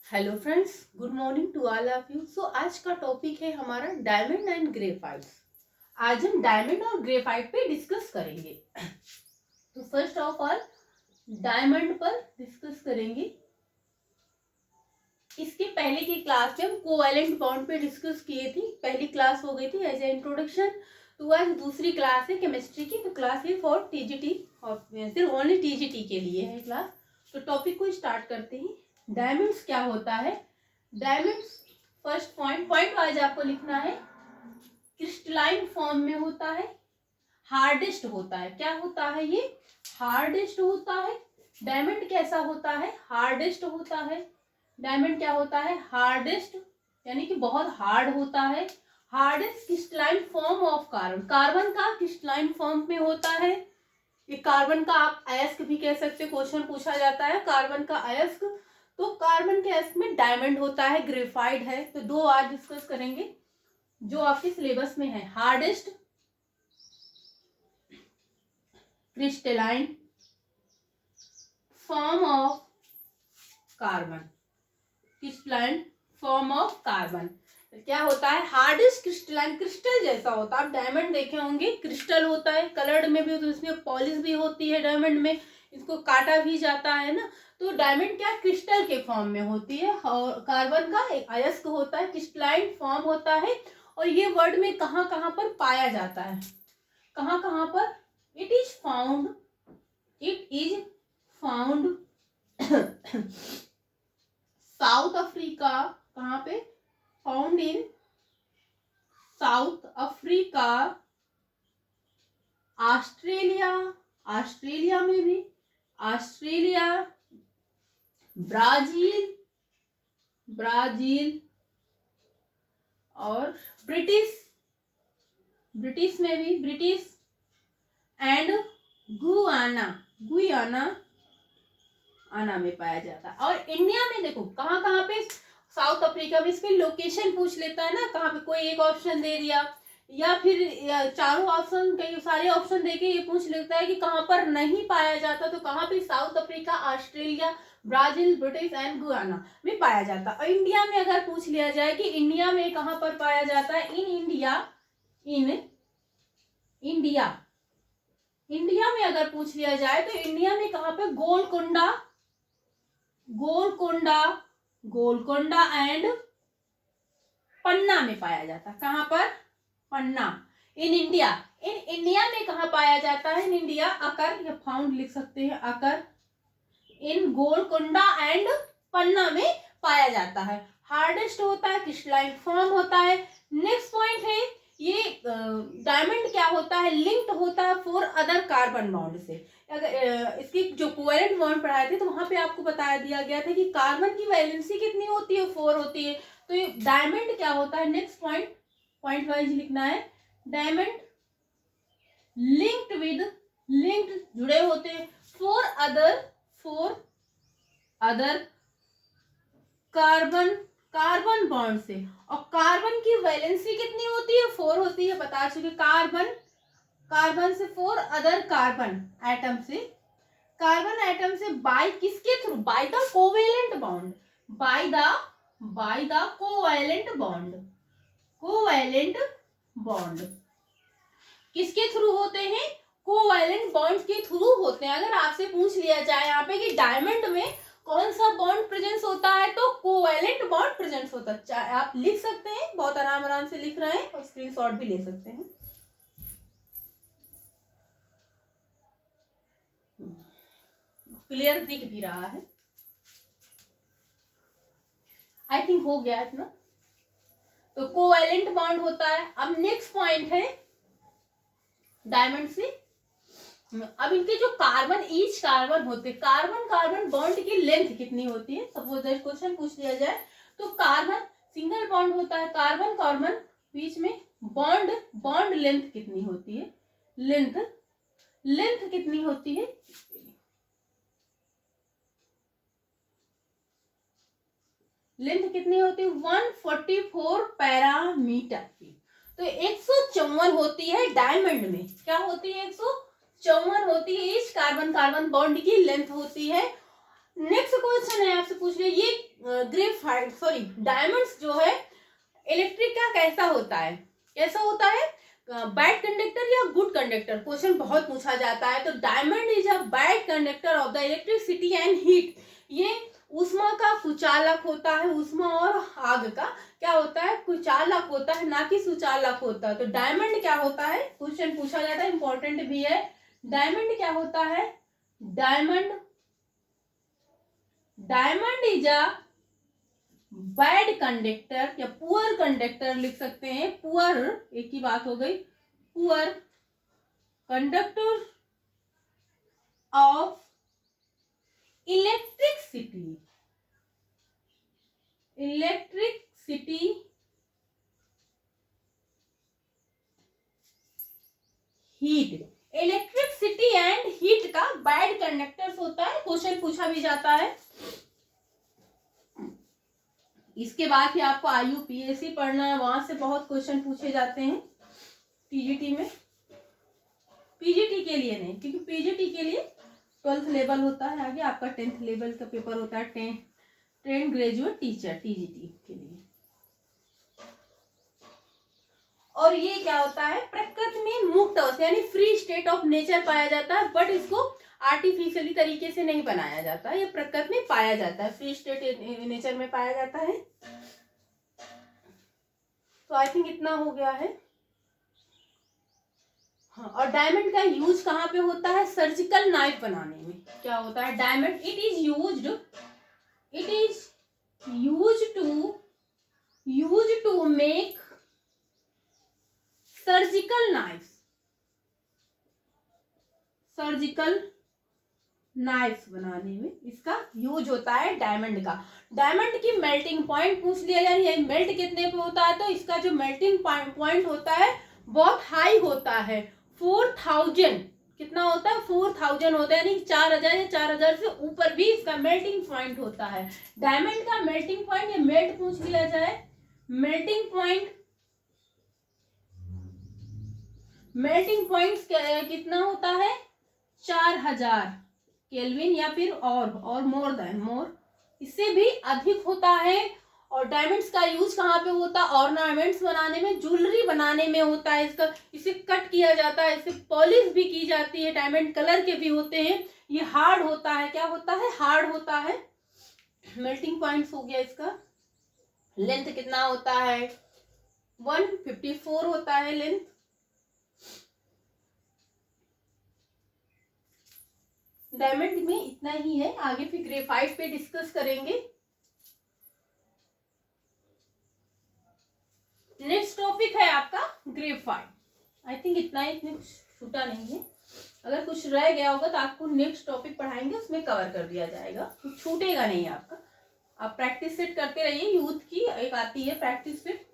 Hello friends, good morning to all of you. So आज का topic है हमारा डायमंड एंड ग्रेफाइट। आज हम डायमंड और ग्रेफाइट पे डिस्कस करेंगे। तो फर्स्ट ऑफ ऑल डायमंड पर डिस्कस करेंगे। इसके पहले की क्लास में हम कोवैलेंट बॉन्ड पे डिस्कस किए थे। पहली क्लास हो गई थी एज ए इंट्रोडक्शन। तो आज दूसरी क्लास है केमिस्ट्री की। तो क्लास है फॉर टीजीटी और सिर्फ ओनली टीजीटी के लिए है क्लास। तो टॉपिक को स्टार्ट करते हैं। डायमंड्स क्या होता है? डायमंड्स फर्स्ट पॉइंट वाइज आपको लिखना है। क्रिस्टलाइन फॉर्म में होता है, हार्डेस्ट होता है। क्या होता है ये? हार्डेस्ट होता है। डायमंड कैसा होता है? हार्डेस्ट होता है। डायमंड क्या होता है? हार्डेस्ट, यानी कि बहुत हार्ड होता है। Hardest crystalline form of carbon. Carbon का क्रिस्टलाइन फॉर्म में होता है। ये कार्बन का आप अयस्क भी कह सकते हो, क्वेश्चन पूछा जाता है कार्बन का अयस्क। तो कार्बन के अयस्क में डायमंड होता है, ग्रेफाइट है। तो दो आज डिस्कस करेंगे जो आपके सिलेबस में है। Hardest crystalline form of carbon. Crystalline form of carbon क्या होता है? हार्डेस्ट क्रिस्टलाइन, क्रिस्टल जैसा होता है। आप डायमंड देखे होंगे, क्रिस्टल होता है, कलर्ड में भी, तो इसमें पॉलिश भी होती है डायमंड में, इसको काटा भी जाता है ना। तो डायमंड क्या क्रिस्टल के फॉर्म में होती है। और कार्बन का एक अयस्क होता है, क्रिस्टलाइन फॉर्म होता है। और ये वर्ड में कहाँ कहाँ पर पाया जाता है? कहाँ कहाँ पर? It is found south Africa. कहाँ पे? Found in south Africa, Australia, Australia में भी, ऑस्ट्रेलिया, ब्राजील, ब्राजील और ब्रिटिश में भी, ब्रिटिश एंड गुयाना, आना में पाया जाता है। और इंडिया में देखो कहाँ कहाँ पे? साउथ अफ्रीका में। इसके लोकेशन पूछ लेता है ना, कहाँ पे, कोई एक ऑप्शन दे दिया या फिर चारों ऑप्शन, कई सारे ऑप्शन देके ये पूछ लेता है कि कहाँ पर नहीं पाया जाता। तो कहाँ पे? South Africa, Australia, Brazil, British and Guyana में पाया जाता है। और इंडिया में अगर पूछ लिया जाए कि इंडिया में कहाँ पर पाया जाता है, इंडिया में अगर पूछ लिया जाए तो इंडिया में कहाँ पे? गोलकोंडा एंड पन्ना में पाया जाता है। कहाँ पर? पन्ना। इन इंडिया में कहाँ पाया जाता है? इन इंडिया अकर या फाउंड लिख सकते हैं, अकर इन गोलकोंडा एंड पन्ना में पाया जाता है। हार्डेस्ट होता है, क्रिस्टलाइन फॉर्म होता है। नेक्स्ट पॉइंट है, ये डायमंड क्या होता है? लिंक्ड होता है फॉर अदर कार्बन बॉन्ड से। अगर इसकी जो कोवेलेंट बॉन्ड पढ़ाए थे तो वहां पे आपको बताया दिया गया था कि कार्बन की वैलेंसी कितनी होती है? 4 होती है। तो ये डायमंड क्या होता है? नेक्स्ट पॉइंट वाइज लिखना है। डायमंड लिंक्ड जुड़े होते हैं फॉर अदर कार्बन बॉन्ड से। और कार्बन की वैलेंसी कितनी होती है? 4 होती है, बता चुके। कार्बन से 4 अदर कार्बन एटम से बाय किसके through? By the covalent bond, by the covalent bond किसके थ्रू होते हैं? कोवेलेंट बॉन्ड के थ्रू होते हैं। अगर आपसे पूछ लिया जाए यहाँ पे कि डायमंड में कौन सा बॉन्ड प्रेजेंस होता है, तो कोवेलेंट बॉन्ड प्रेजेंस होता है। आप लिख सकते हैं, बहुत आराम से लिख रहे हैं और स्क्रीनशॉट भी ले सकते हैं। क्लियर दिख भी रहा है, आई थिंक हो गया इतना। तो कोवेलेंट बॉन्ड होता है। अब नेक्स्ट पॉइंट है डायमंड से। अब इनके जो ईच कार्बन होते, कार्बन बॉन्ड की लेंथ कितनी होती है? सपोज क्वेश्चन पूछ लिया जाए तो कार्बन सिंगल बॉन्ड होता है, कार्बन बीच में बॉन्ड लेंथ कितनी होती है? लेंथ कितनी होती है? लेंथ कितनी होती है? 144 पैरामीटर की। तो 154 होती है डायमंड में। क्या होती है? 154 होती है। इस कार्बन बॉन्ड की लेंथ होती है। नेक्स्ट क्वेश्चन है, आपसे पूछ रहे ये ग्रेफाइट सॉरी डायमंड्स जो है इलेक्ट्रिक का कैसा होता है, कैसा होता है, बैड कंडक्टर या गुड कंडक्टर, क्वेश्चन बहुत पूछा जाता है। तो diamond is a bad conductor of the electricity and heat, ये ऊष्मा का कुचालक होता है, ऊष्मा और आग का क्या होता है, कुचालक होता है, ना कि सुचालक होता है। तो डायमंड क्या होता है, क्वेश्चन पूछा जाता है, इंपॉर्टेंट भी है। डायमंड क्या होता है, diamond is a bad conductor या पुअर कंडक्टर लिख सकते हैं, पुअर एक ही बात हो गई, poor conductor of electricity heat, electricity and heat का बैड कंडक्टर्स होता है, क्वेश्चन पूछा भी जाता है। इसके बाद ही आपको IUPAC पढ़ना है, वहां से बहुत क्वेश्चन पूछे जाते हैं टीजीटी में, पीजीटी के लिए नहीं, क्योंकि पीजीटी के लिए 12th लेवल होता है, आगे आपका 10th लेवल का पेपर होता है, ट्रेन ग्रेजुएट टीचर टीजीटी के लिए। और ये क्या होता है, प्रकृति में मुक्त अवस्था यानी फ्री स्टेट ऑफ नेचर पाया जाता है, बट इसको आर्टिफिशियली तरीके से नहीं बनाया जाता, ये प्रकृति में पाया जाता है, फ्री स्टेट नेचर में पाया जाता है। तो आई थिंक इतना हो गया है। हाँ, और डायमंड का यूज कहाँ पे होता है, सर्जिकल नाइफ बनाने में क्या होता है, diamond it is used to make surgical knifes बनाने में इसका यूज होता है डायमंड का। डायमंड की मेल्टिंग पॉइंट पूछ लिया, यानी मेल्ट कितने पे होता है, तो इसका जो मेल्टिंग पॉइंट होता है बहुत हाई होता है, 4000 कितना होता है, 4000 होता है, यानी 4000 या 4000 से ऊपर भी इसका मेल्टिंग पॉइंट होता है। डायमंड का मेल्टिंग पॉइंट, ये मेल्ट पूछ लिया जाए, मेल्टिंग पॉइंट कितना होता है, 4000 केल्विन या फिर और मोर इससे भी अधिक होता है। और डायमंड्स का यूज कहाँ पे होता है, ऑर्नामेंट्स बनाने में, ज्वेलरी बनाने में होता है, इसे कट किया जाता है, इसे पॉलिश भी की जाती है, डायमंड कलर के भी होते हैं, ये हार्ड होता है, क्या होता है, हार्ड होता है। मेल्टिंग पॉइंट्स हो गया इसका। लेंथ कितना होता है, 154 होता है लेंथ। डायमंड में इतना ही है, आगे फिर ग्रेफाइट पे डिस्कस करेंगे। नेक्स्ट टॉपिक है आपका ग्रेफाइट। आई थिंक इतना ही, इतने छूटा नहीं है, अगर कुछ रह गया होगा तो आपको नेक्स्ट टॉपिक पढ़ाएंगे, उसमें कवर कर दिया जाएगा, कुछ छूटेगा नहीं आपका। आप प्रैक्टिस सेट करते रहिए, यूथ की एक आती है प्रैक्टिस सेट,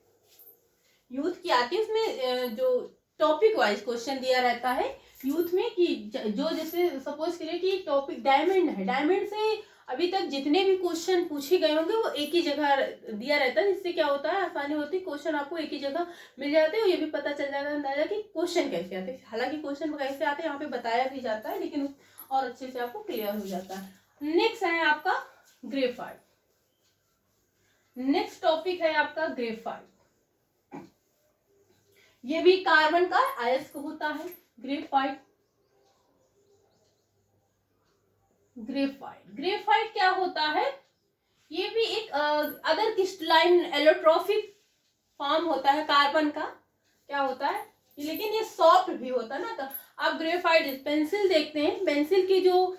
यूथ की आती है, उसमें जो टॉपिक वाइज क्वेश्चन दिया रहता है यूथ में, कि जो जैसे सपोज करिए कि टॉपिक डायमंड है, डायमंड से अभी तक जितने भी क्वेश्चन पूछे गए होंगे वो एक ही जगह दिया रहता है, जिससे क्या होता है, आसानी होती है, क्वेश्चन आपको एक ही जगह मिल जाते हैं, ये भी पता चल जाता है कि क्वेश्चन कैसे आते हैं। हालांकि क्वेश्चन कैसे आते हैं यहाँ पे बताया भी जाता है, लेकिन और अच्छे से आपको क्लियर हो जाता है। नेक्स्ट है आपका ग्रेफाइट, नेक्स्ट टॉपिक है आपका ग्रेफाइट। ये भी कार्बन का अयस्क होता है, ग्रेफाइट ग्रेफाइट क्या होता है, ये भी एक अदर क्रिस्टलाइन एलोट्रोफिक फॉर्म होता है कार्बन का, क्या होता है, लेकिन ये सॉफ्ट भी होता है ना। तो आप ग्रेफाइट पेंसिल देखते हैं, पेंसिल की जो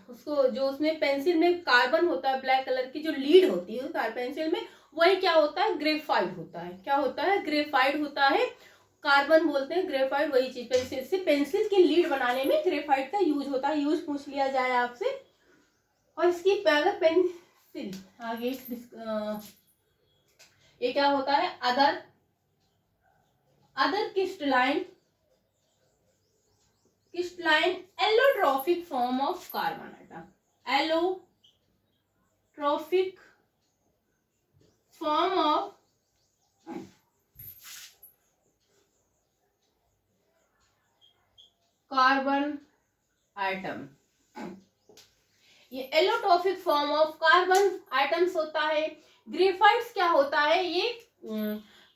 उसको जो उसमें पेंसिल में कार्बन होता है, ब्लैक कलर की जो लीड होती है पेंसिल में, वही क्या होता है, ग्रेफाइट होता है, क्या होता है, ग्रेफाइट होता है, कार्बन बोलते हैं, ग्रेफाइट वही चीज, पेंसिल से पेंसिल की लीड बनाने में ग्रेफाइट का यूज होता है, यूज पूछ लिया जाए आपसे। और इसकी अगर पेंसिल आगे ये क्या होता है, other crystalline allotropic form of carbon atom, allotropic form of carbon atom. ये allotropic form of carbon items होता है। ग्रेफाइट्स क्या होता है, ये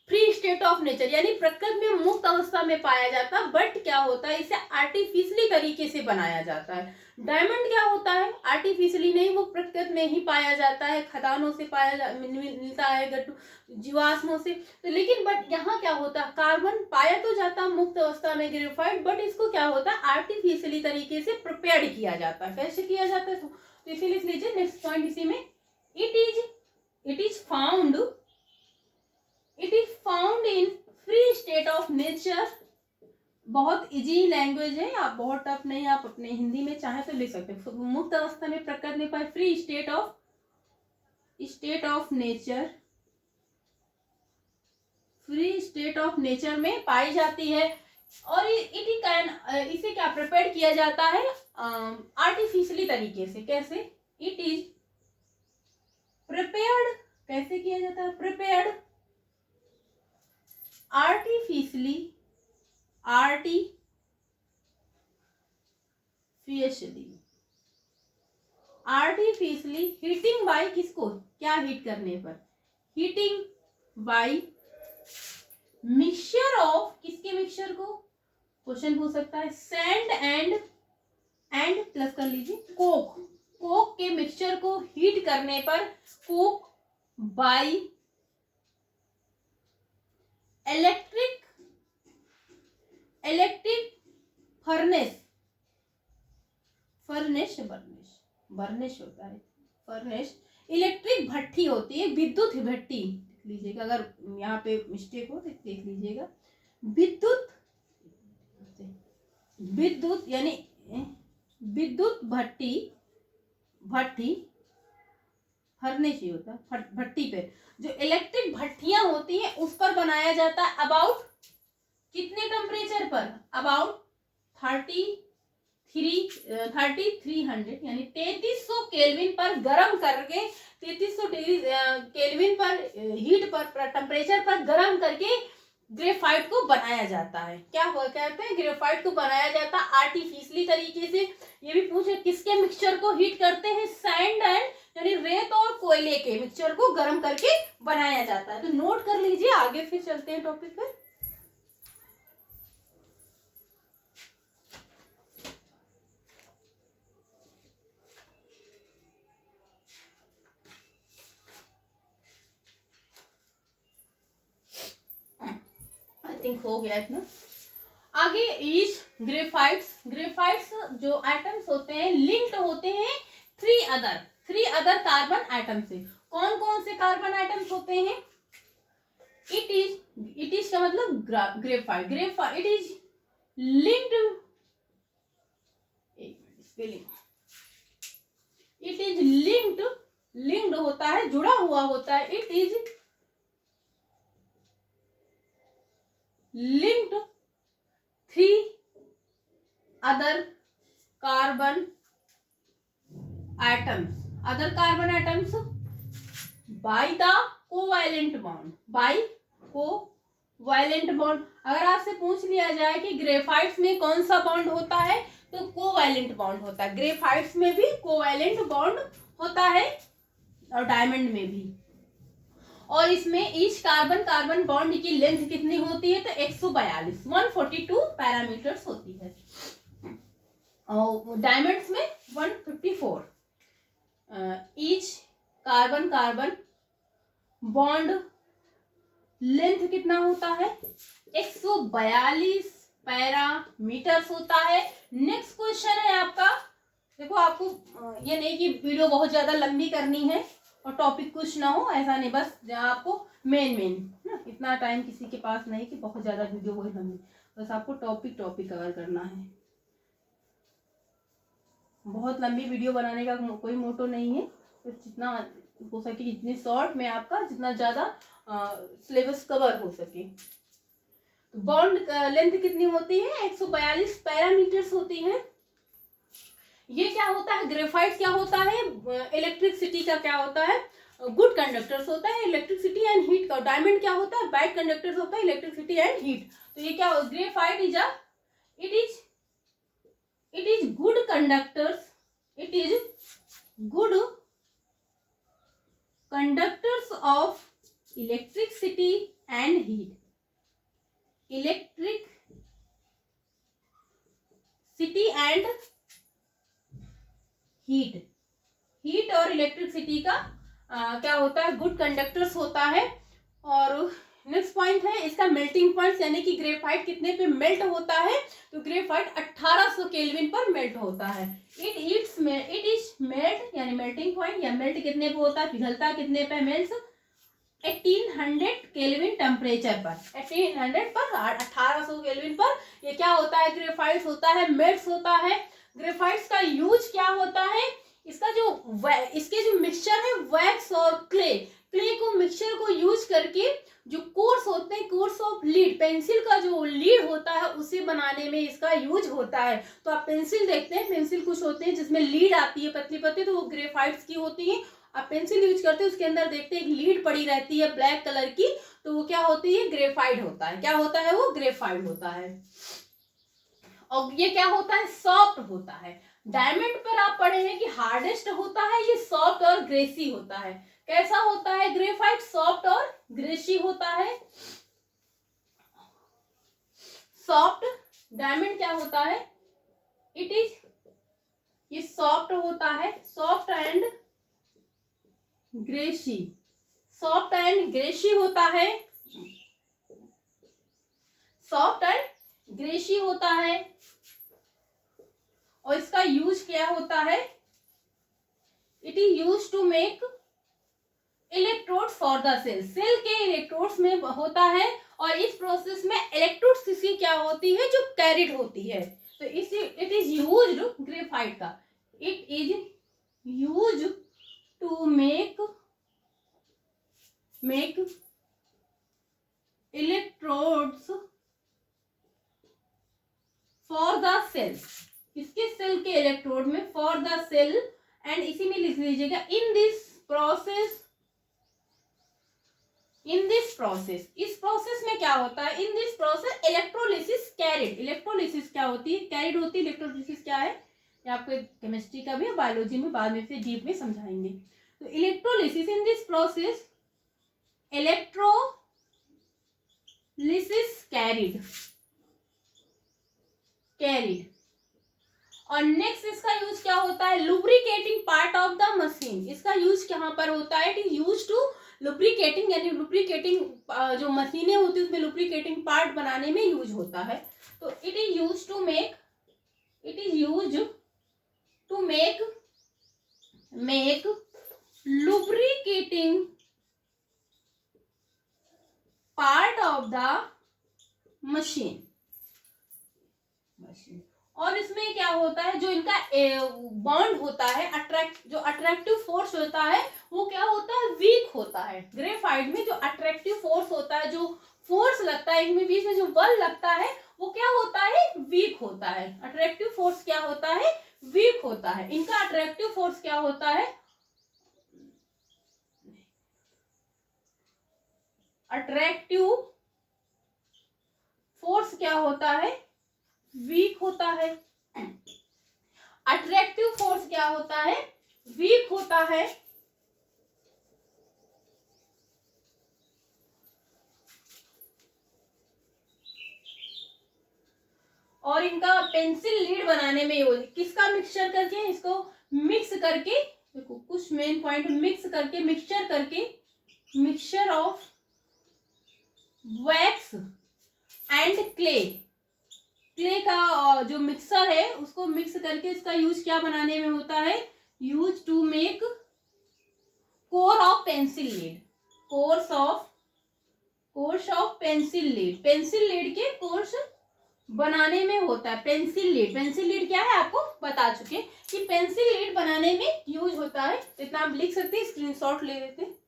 फ्री स्टेट ऑफ नेचर यानी प्रकृति में मुक्त अवस्था में पाया जाता है, बट क्या होता है इसे आर्टिफिशियली तरीके से बनाया जाता है। डायमंड क्या होता है, आर्टिफिशियली नहीं, वो प्रकृति में ही पाया जाता है, खदानों से मिलता है, जीवाश्मों से। तो लेकिन बट यहाँ क्या होता है, कार्बन पाया तो जाता है मुक्त अवस्था में ग्रेफाइट, बट इसको क्या होता है आर्टिफिशियली तरीके से प्रिपेयर किया जाता है। कैसे किया जाता है, तो इसीलिए लिख लीजिए नेक्स्ट पॉइंट इसी में, it is found in free state of nature. बहुत इजी लैंग्वेज है, आप बहुत टफ नहीं, आप अपने हिंदी में चाहे तो लिख सकते हैं। मुक्त अवस्था में प्रकृति में पाए, free state of nature, free state of nature में पाई जाती है। और इसे क्या प्रिपेयर किया जाता है आर्टिफिशियली तरीके से। कैसे, इट इज प्रिपेयर्ड, कैसे किया जाता है, प्रिपेयर्ड आर्टिफिशियली हीटिंग बाय, किसको, क्या हीट करने पर, हीटिंग बाय मिक्सचर ऑफ, किसके मिक्सचर को, क्वेश्चन पूछ सकता है, सैंड एंड प्लस कर लीजिए कोक के मिक्सचर को हीट करने पर, कोक बाय इलेक्ट्रिक फर्नेस होता है, फर्नेस इलेक्ट्रिक भट्टी होती है, विद्युत भट्टी लीजिएगा, अगर यहाँ पे मिस्टेक हो तो देख लीजिएगा, विद्युत यानी विद्युत भट्टी फर्नेस ही होता है, भट्टी पे जो इलेक्ट्रिक भट्टियां होती हैं उस पर बनाया जाता है। अबाउट कितने टेम्परेचर पर, अबाउट 3300 यानी 3300 केल्विन पर गर्म करके, 3300 डिग्री केल्विन पर हीट पर टेम्परेचर पर गर्म करके ग्रेफाइट को बनाया जाता है। क्या कहते हैं, ग्रेफाइट को बनाया जाता है आर्टिफिशियली तरीके से। ये भी पूछे किसके मिक्सचर को हीट करते हैं, सैंड एंड यानी रेत और कोयले के मिक्सचर को गर्म करके बनाया जाता है। तो नोट कर लीजिए, आगे फिर चलते हैं टॉपिक पर। थिंक हो गया इतना। आगे इज ग्रेफाइट्स जो आइटम्स होते हैं लिंक्ड होते हैं थ्री अदर कार्बन आइटम से। कौन कौन से कार्बन आइटम्स होते हैं, इट इज का मतलब graphite it is linked, linked होता है, जुड़ा हुआ होता है, it is linked three other carbon atoms by the covalent bond। अगर आपसे पूछ लिया जाए कि ग्रेफाइट्स में कौन सा बॉन्ड होता है तो कोवैलेंट बॉन्ड होता है। ग्रेफाइट्स में भी कोवैलेंट बॉन्ड होता है और डायमंड में भी। और इसमें ईच कार्बन बॉन्ड की लेंथ कितनी होती है तो 142 पैरामीटर्स होती है। और डायमंड्स में 154। ईच कार्बन बॉन्ड लेंथ कितना होता है 142 पैरामीटर्स होता है। नेक्स्ट क्वेश्चन है आपका, देखो आपको ये नहीं कि वीडियो बहुत ज्यादा लंबी करनी है और टॉपिक कुछ ना हो, ऐसा नहीं, बस आपको मेन ना, इतना टाइम किसी के पास नहीं कि बहुत ज्यादा वीडियो हो लंबी, बस आपको टॉपिक कवर करना है। बहुत लंबी वीडियो बनाने का कोई मोटो नहीं है, तो जितना हो सके जितनी शॉर्ट में आपका जितना ज्यादा सिलेबस कवर हो सके। बॉन्ड लेंथ कितनी होती है 142 पैरामीटर्स होती है। ये क्या होता है, ग्रेफाइट क्या होता है, इलेक्ट्रिसिटी का क्या होता है, गुड कंडक्टर्स होता है इलेक्ट्रिसिटी एंड हीट का। डायमंड क्या होता है, बैड कंडक्टर्स होता है इलेक्ट्रिसिटी एंड हीट। तो ये क्या, graphite it is good conductors, it is electricity and heat, electric city and heat, heat और इलेक्ट्रिसिटी का क्या होता है, गुड कंडक्टर्स होता है। और नेक्स्ट पॉइंट है इसका मेल्टिंग पॉइंट, यानी कि ग्रेफाइट कितने पे मेल्ट होता है, तो ग्रेफाइट 1800 केल्विन पर मेल्ट होता है। इट इज मेल्ट, यानी मेल्टिंग पॉइंट या मेल्ट कितने पे होता है, पिघलता कितने पे, मेल्ट 1800 केल्विन टेम्परेचर पर, 1800 पर 1800 केल्विन पर ये क्या होता है, ग्रेफाइट होता है, मेल्ट होता है। ग्रेफाइट्स का यूज क्या होता है, इसका जो इसके जो मिक्सचर है वैक्स और क्ले को मिक्सचर को यूज करके जो कोर्स होते हैं, कोर्स ऑफ लीड, पेंसिल का जो लीड होता है उसे बनाने में इसका यूज होता है। तो आप पेंसिल देखते हैं, पेंसिल कुछ होते हैं जिसमें लीड आती है पतली पतली, तो वो ग्रेफाइट्स की होती है। आप पेंसिल यूज करते हैं उसके अंदर देखते हैं एक लीड पड़ी रहती है ब्लैक कलर की, तो वो क्या होती है, ग्रेफाइट होता है। क्या होता है, वो ग्रेफाइट होता है। और ये क्या होता है, सॉफ्ट होता है। डायमंड पर आप पढ़े हैं कि हार्डेस्ट होता है, ये सॉफ्ट और ग्रेसी होता है। कैसा होता है ग्रेफाइट, सॉफ्ट और ग्रेसी होता है। सॉफ्ट, डायमंड क्या होता है, इट इज, ये सॉफ्ट होता है, soft and greasy, soft and greasy होता है, सॉफ्ट एंड ग्रेसी होता है। और इसका यूज क्या होता है, it is use to make electrode for the cell, cell के इलेक्ट्रोड्स में होता है। और इस प्रोसेस में इलेक्ट्रोड्स इसकी क्या होती है, जो कैरिड होती है। तो इस इट इज यूज्ड, ग्रेफाइट का, it is used to make electrodes for the cells, इसके सेल के इलेक्ट्रोड में, फॉर द सेल, एंड इसी में लिख लीजिएगा इन दिस प्रोसेस, इस प्रोसेस में क्या होता है, in this process electrolysis carried, electrolysis क्या होती है, कैरिड होती है। इलेक्ट्रोलिसिस क्या है, ये आपको केमिस्ट्री का भी, बायोलॉजी में बाद में फिर डीप में समझाएंगे। तो electrolysis, in this process electrolysis carried. और नेक्स्ट इसका यूज क्या होता है, lubricating part of the machine, इसका यूज कहां पर होता है, it is use to lubricating, यानी लुब्रिकेटिंग जो मशीनें होती है उसमें लुब्रिकेटिंग पार्ट बनाने में यूज होता है। तो it is use to make lubricating part of the machine. और इसमें क्या होता है, जो इनका बॉन्ड होता है, जो अट्रैक्टिव फोर्स होता है वो क्या होता है, वीक होता है। ग्रेफाइट में जो अट्रैक्टिव फोर्स होता है, जो फोर्स लगता है इनमें बीच में जो बल लगता है, वो क्या होता है, वीक होता है। अट्रैक्टिव फोर्स क्या होता है, वीक होता है। इनका अट्रैक्टिव फोर्स क्या होता है, अट्रैक्टिव फोर्स क्या होता है, वीक होता है। अट्रैक्टिव फोर्स क्या होता है, वीक होता है। और इनका पेंसिल लीड बनाने में यूज किसका, मिक्सचर करके, इसको मिक्स करके, देखो कुछ main point, mixture of wax and clay का जो मिक्सर है उसको मिक्स करके इसका यूज क्या बनाने में होता है, use to make core of pencil lead, cores of pencil lead के कोर्स बनाने में होता है। पेंसिल लीड क्या है आपको बता चुके कि पेंसिल लीड बनाने में यूज होता है। इतना आप लिख सकते हैं, स्क्रीनशॉट ले लेते हैं।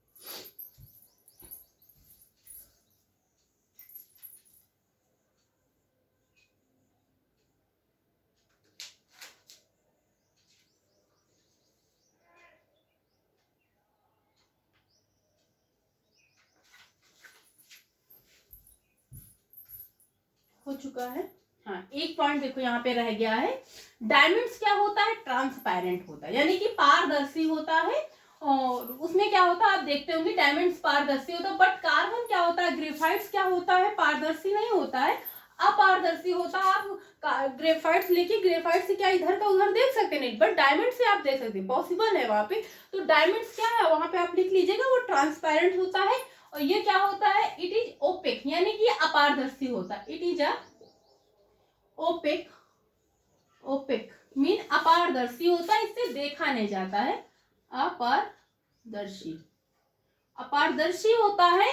हो चुका है, हाँ एक पॉइंट देखो यहाँ पे रह गया है। डायमंड्स क्या होता है, ट्रांसपेरेंट होता है, यानी कि पारदर्शी होता है। और उसमें क्या होता है आप देखते होंगे डायमंड्स पारदर्शी होता है, बट कार्बन क्या होता है, ग्रेफाइट्स क्या होता है, पारदर्शी नहीं होता है, अपारदर्शी होता है। आप ग्रेफाइट्स लेके ग्रेफाइट से क्या इधर का उधर देख सकते नहीं, बट डायमंड से आप देख सकते हैं, पॉसिबल है वहां पे। तो डायमंड्स क्या है वहां पे आप लिख लीजिएगा, वो ट्रांसपेरेंट होता है। और ये क्या होता है, इट इज ओपेक, यानी कि अपारदर्शी होता है, it is a opaque, opaque mean अपारदर्शी होता है, इससे देखा नहीं जाता है, अपारदर्शी, अपारदर्शी होता है।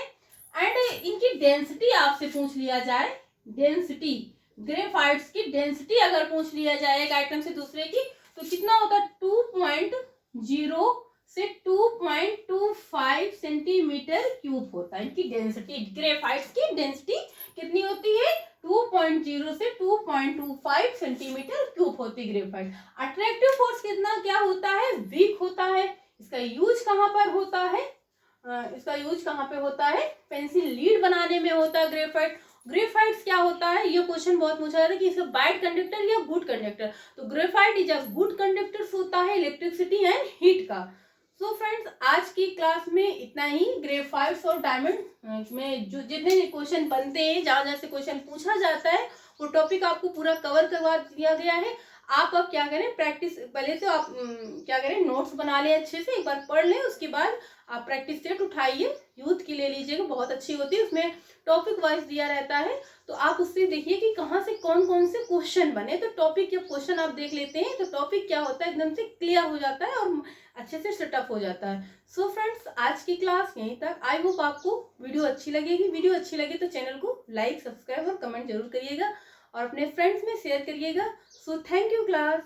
एंड इनकी डेंसिटी आपसे पूछ लिया जाए, डेंसिटी ग्रेफाइट्स की डेंसिटी अगर पूछ लिया जाए एक आइटम से दूसरे की, तो कितना होता है, 2.0 से 2.25 सेंटीमीटर क्यूब होता है इनकी डेंसिटी। ग्रेफाइट्स की डेंसिटी कितनी होती है, 2.0 से 2.25 सेंटीमीटर क्यूब होती है ग्रेफाइट। अट्रैक्टिव फोर्स कितना क्या होता है, वीक होता है। इसका यूज कहाँ पर होता है, इसका यूज कहाँ पे होता है, पेंसिल लीड बनाने में होता है ग्रेफाइट। ग्रेफाइट्स क्या होता है, ये क्वेश्चन बहुत पूछा जाता है कि इसका बैड कंडक्टर या गुड कंडक्टर, तो graphite is a good conductor होता है इलेक्ट्रिसिटी एंड हीट का। सो फ्रेंड्स आज की क्लास में इतना ही। ग्रेफाइट्स और डायमंड में जो जितने क्वेश्चन बनते हैं, जहाँ जहाँ से क्वेश्चन पूछा जाता है, वो टॉपिक आपको पूरा कवर करवा दिया गया है। आप अब क्या करें, प्रैक्टिस पहले तो आप क्या करें, नोट्स बना लें अच्छे से, एक बार पढ़ लें, उसके बाद आप प्रैक्टिस सेट उठाइए, यूथ की ले लीजिएगा, बहुत अच्छी होती है, उसमें टॉपिक वाइज दिया रहता है, तो आप उससे देखिए कि कहाँ से कौन कौन से क्वेश्चन बने। तो टॉपिक या क्वेश्चन आप देख लेते हैं तो टॉपिक क्या होता है एकदम से क्लियर हो जाता है और अच्छे से सेटअप हो जाता है। सो फ्रेंड्स आज की क्लास यहीं तक। आई होप आपको वीडियो अच्छी लगेगी। वीडियो अच्छी लगे तो चैनल को लाइक, सब्सक्राइब और कमेंट जरूर करिएगा और अपने फ्रेंड्स में शेयर करिएगा। So thank you class.